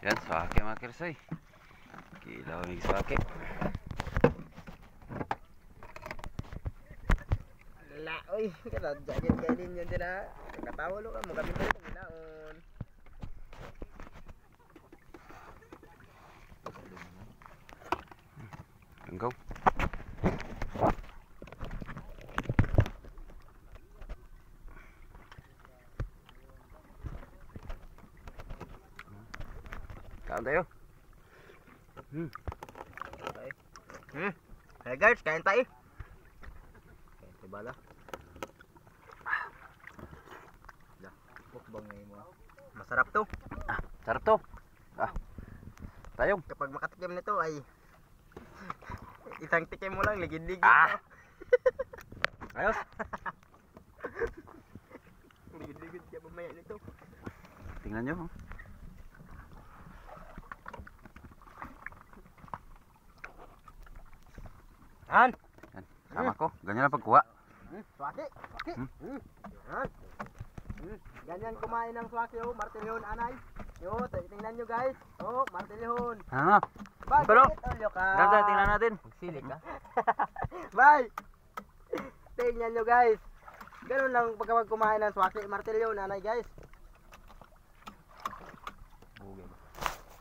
Yan, swake mga kirsoy. Kilaw mig swake. La, oy, kada jagin kainin yun din ha. Katawa lo ka mo kami dito ginaon. Tunggaw. Kaon tayo. Okay. Hey guys, kain tayo. Kain tayo bala. La, mukbang ngayon mo. Masarap to. Sarap to. Tayong. Kapag makatikim nito ay isang tikim mo lang, ligid-ligid Ah! na. Ayos. Ligid-ligid ka mamaya nito. Tingnan nyo. Oh. Han! Yan. Sama ko. Ganyan ang pagkuha. Swaki! Swaki! Yan. Ganyan kumain ng swaki oh, martilyon anay. Yo, tingnan nyo guys. Oh, martilyon. Ano? Pero, Olyo ka. ganda, tingnan natin. Magsili ka. Bye! Tingnan nyo guys. Ganun lang pagkawag kumain ng swaki, martilyon anay guys.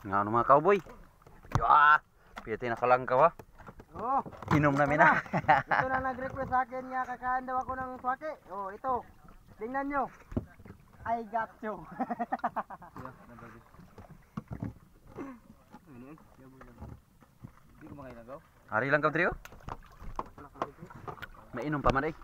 Nga ano mga cowboy. Yah! Piyati na kalangkaw ha. Oh, Inom namin na. ito na nag-request sa akin nga kakaan daw ako ng swaki. Oh, ito. Tingnan nyo. I got you. Hindi ko makailagaw. Hari lang ka trio. Mainom pa man eh.